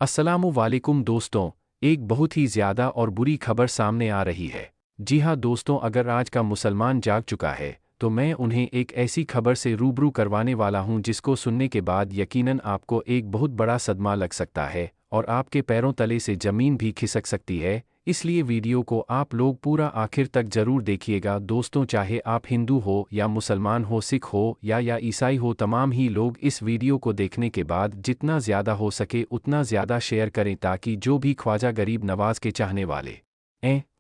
अस्सलामुअलैकुम दोस्तों, एक बहुत ही ज़्यादा और बुरी खबर सामने आ रही है। जी हाँ दोस्तों, अगर आज का मुसलमान जाग चुका है, तो मैं उन्हें एक ऐसी खबर से रूबरू करवाने वाला हूँ जिसको सुनने के बाद यकीनन आपको एक बहुत बड़ा सदमा लग सकता है और आपके पैरों तले से ज़मीन भी खिसक सकती है। इसलिए वीडियो को आप लोग पूरा आखिर तक ज़रूर देखिएगा दोस्तों, चाहे आप हिंदू हो या मुसलमान हो, सिख हो या ईसाई हो, तमाम ही लोग इस वीडियो को देखने के बाद जितना ज़्यादा हो सके उतना ज़्यादा शेयर करें ताकि जो भी ख्वाजा गरीब नवाज के चाहने वाले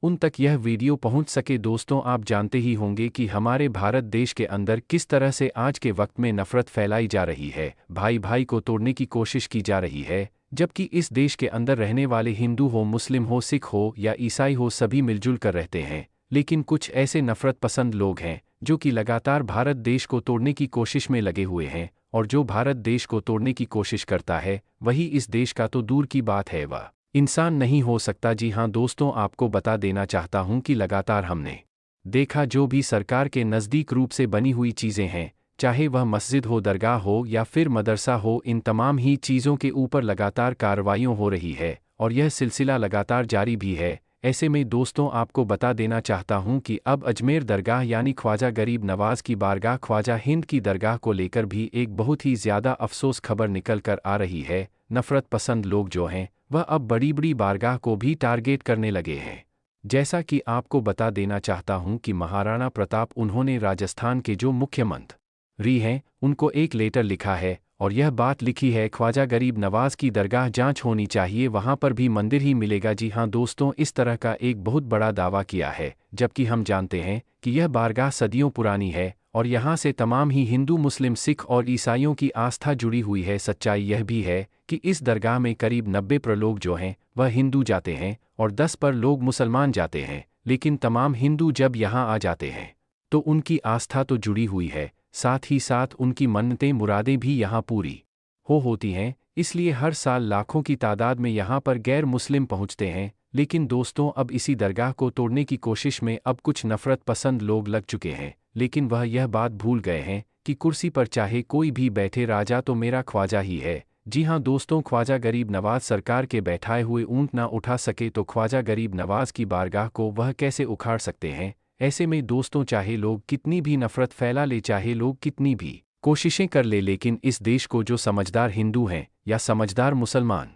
उन तक यह वीडियो पहुंच सके। दोस्तों, आप जानते ही होंगे कि हमारे भारत देश के अंदर किस तरह से आज के वक्त में नफ़रत फैलाई जा रही है, भाई भाई को तोड़ने की कोशिश की जा रही है, जबकि इस देश के अंदर रहने वाले हिंदू हो, मुस्लिम हो, सिख हो या ईसाई हो, सभी मिलजुल कर रहते हैं। लेकिन कुछ ऐसे नफ़रत पसंद लोग हैं जो कि लगातार भारत देश को तोड़ने की कोशिश में लगे हुए हैं, और जो भारत देश को तोड़ने की कोशिश करता है वही इस देश का तो दूर की बात है वह इंसान नहीं हो सकता। जी हाँ दोस्तों, आपको बता देना चाहता हूँ कि लगातार हमने देखा जो भी सरकार के नज़दीक रूप से बनी हुई चीज़ें हैं, चाहे वह मस्जिद हो, दरगाह हो या फिर मदरसा हो, इन तमाम ही चीज़ों के ऊपर लगातार कार्रवाइयों हो रही है और यह सिलसिला लगातार जारी भी है। ऐसे में दोस्तों, आपको बता देना चाहता हूँ कि अब अजमेर दरगाह यानी ख्वाजा गरीब नवाज की बारगाह ख्वाजा हिंद की दरगाह को लेकर भी एक बहुत ही ज़्यादा अफसोस खबर निकल कर आ रही है। नफ़रत पसंद लोग जो हैं वह अब बड़ी बड़ी बारगाह को भी टारगेट करने लगे हैं। जैसा कि आपको बता देना चाहता हूं कि महाराणा प्रताप उन्होंने राजस्थान के जो मुख्यमंत्री हैं उनको एक लेटर लिखा है और यह बात लिखी है ख्वाजा गरीब नवाज की दरगाह जांच होनी चाहिए, वहां पर भी मंदिर ही मिलेगा। जी हां दोस्तों, इस तरह का एक बहुत बड़ा दावा किया है, जबकि हम जानते हैं कि यह बारगाह सदियों पुरानी है और यहाँ से तमाम ही हिंदू, मुस्लिम, सिख और ईसाइयों की आस्था जुड़ी हुई है। सच्चाई यह भी है कि इस दरगाह में करीब 90% लोग जो हैं वह हिंदू जाते हैं और 10% लोग मुसलमान जाते हैं। लेकिन तमाम हिंदू जब यहाँ आ जाते हैं तो उनकी आस्था तो जुड़ी हुई है, साथ ही साथ उनकी मन्नतें मुरादें भी यहाँ पूरी होती हैं। इसलिए हर साल लाखों की तादाद में यहाँ पर गैर मुस्लिम पहुँचते हैं। लेकिन दोस्तों, अब इसी दरगाह को तोड़ने की कोशिश में अब कुछ नफ़रत पसंद लोग लग चुके हैं, लेकिन वह यह बात भूल गए हैं कि कुर्सी पर चाहे कोई भी बैठे, राजा तो मेरा ख्वाजा ही है। जी हाँ दोस्तों, ख्वाजा गरीब नवाज सरकार के बैठाए हुए ऊंट ना उठा सके तो ख्वाजा गरीब नवाज की बारगाह को वह कैसे उखाड़ सकते हैं। ऐसे में दोस्तों, चाहे लोग कितनी भी नफ़रत फैला ले, चाहे लोग कितनी भी कोशिशें कर ले, लेकिन इस देश को जो समझदार हिंदू हैं या समझदार मुसलमान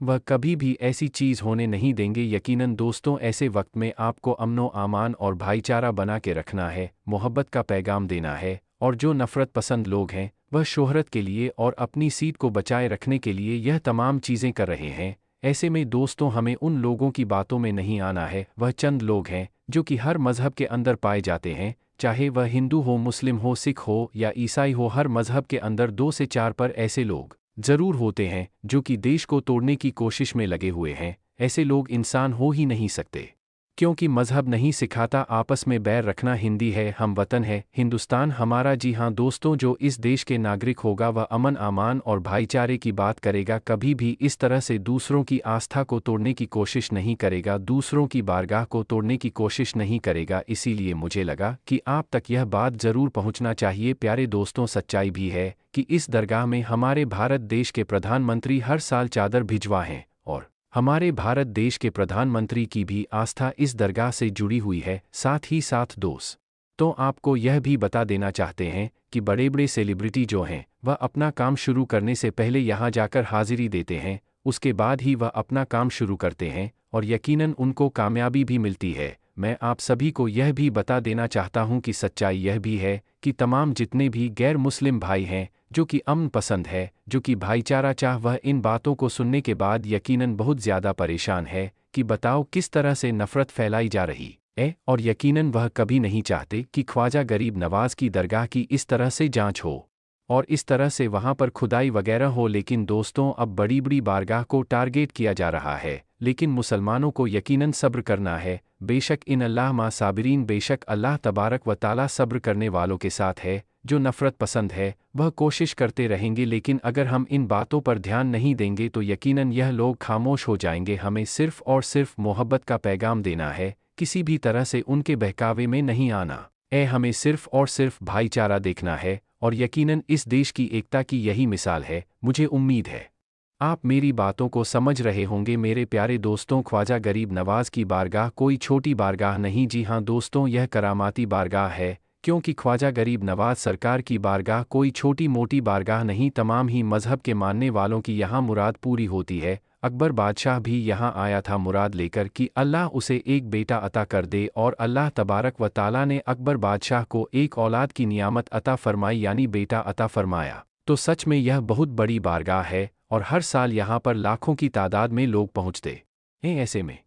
वह कभी भी ऐसी चीज़ होने नहीं देंगे। यकीनन दोस्तों, ऐसे वक्त में आपको अमनो आमान और भाईचारा बना के रखना है, मोहब्बत का पैगाम देना है, और जो नफ़रत पसंद लोग हैं वह शोहरत के लिए और अपनी सीट को बचाए रखने के लिए यह तमाम चीज़ें कर रहे हैं। ऐसे में दोस्तों, हमें उन लोगों की बातों में नहीं आना है। वह चंद लोग हैं जो कि हर मज़हब के अंदर पाए जाते हैं, चाहे वह हिंदू हो, मुस्लिम हो, सिख हो या ईसाई हो, हर मज़हब के अंदर 2 से 4 ऐसे लोग ज़रूर होते हैं जो कि देश को तोड़ने की कोशिश में लगे हुए हैं। ऐसे लोग इंसान हो ही नहीं सकते, क्योंकि मज़हब नहीं सिखाता आपस में बैर रखना। हिंदी है, हम वतन है, हिंदुस्तान हमारा। जी हाँ दोस्तों, जो इस देश के नागरिक होगा वह अमन, आमान और भाईचारे की बात करेगा, कभी भी इस तरह से दूसरों की आस्था को तोड़ने की कोशिश नहीं करेगा, दूसरों की बारगाह को तोड़ने की कोशिश नहीं करेगा। इसीलिए मुझे लगा कि आप तक यह बात ज़रूर पहुँचना चाहिए। प्यारे दोस्तों, सच्चाई भी है कि इस दरगाह में हमारे भारत देश के प्रधानमंत्री हर साल चादर भिजवा हैं और हमारे भारत देश के प्रधानमंत्री की भी आस्था इस दरगाह से जुड़ी हुई है। साथ ही साथ दोस्त तो आपको यह भी बता देना चाहते हैं कि बड़े बड़े सेलिब्रिटी जो हैं वह अपना काम शुरू करने से पहले यहाँ जाकर हाजिरी देते हैं, उसके बाद ही वह अपना काम शुरू करते हैं और यकीनन उनको कामयाबी भी मिलती है। मैं आप सभी को यह भी बता देना चाहता हूँ कि सच्चाई यह भी है कि तमाम जितने भी गैर मुस्लिम भाई हैं जो कि अमन पसंद है, जो कि भाईचारा चाह, वह इन बातों को सुनने के बाद यकीनन बहुत ज़्यादा परेशान है कि बताओ किस तरह से नफ़रत फैलाई जा रही है, और यकीनन वह कभी नहीं चाहते कि ख्वाजा गरीब नवाज की दरगाह की इस तरह से जांच हो और इस तरह से वहां पर खुदाई वगैरह हो। लेकिन दोस्तों, अब बड़ी बड़ी बारगाह को टारगेट किया जा रहा है, लेकिन मुसलमानों को यकीनन सब्र करना है। बेशक इन अल्लाह मा साबिरीन, बेशक अल्लाह तबारक व ताला सब्र करने वालों के साथ है। जो नफ़रत पसंद है वह कोशिश करते रहेंगे, लेकिन अगर हम इन बातों पर ध्यान नहीं देंगे तो यकीनन यह लोग खामोश हो जाएंगे। हमें सिर्फ़ और सिर्फ मोहब्बत का पैगाम देना है, किसी भी तरह से उनके बहकावे में नहीं आना। हमें सिर्फ और सिर्फ भाईचारा देखना है और यकीनन इस देश की एकता की यही मिसाल है। मुझे उम्मीद है आप मेरी बातों को समझ रहे होंगे मेरे प्यारे दोस्तों, ख्वाजा गरीब नवाज की बारगाह कोई छोटी बारगाह नहीं, जी हाँ दोस्तों, यह करामाती बारगाह है, क्योंकि ख्वाजा गरीब नवाज सरकार की बारगाह कोई छोटी मोटी बारगाह नहीं, तमाम ही मज़हब के मानने वालों की यहाँ मुराद पूरी होती है। अकबर बादशाह भी यहाँ आया था मुराद लेकर कि अल्लाह उसे एक बेटा अता कर दे, और अल्लाह तबारक व ताला ने अकबर बादशाह को एक औलाद की नियामत अता फरमाई, यानी बेटा अता फरमाया। तो सच में यह बहुत बड़ी बारगाह है और हर साल यहाँ पर लाखों की तादाद में लोग पहुँचते हैं। ऐसे में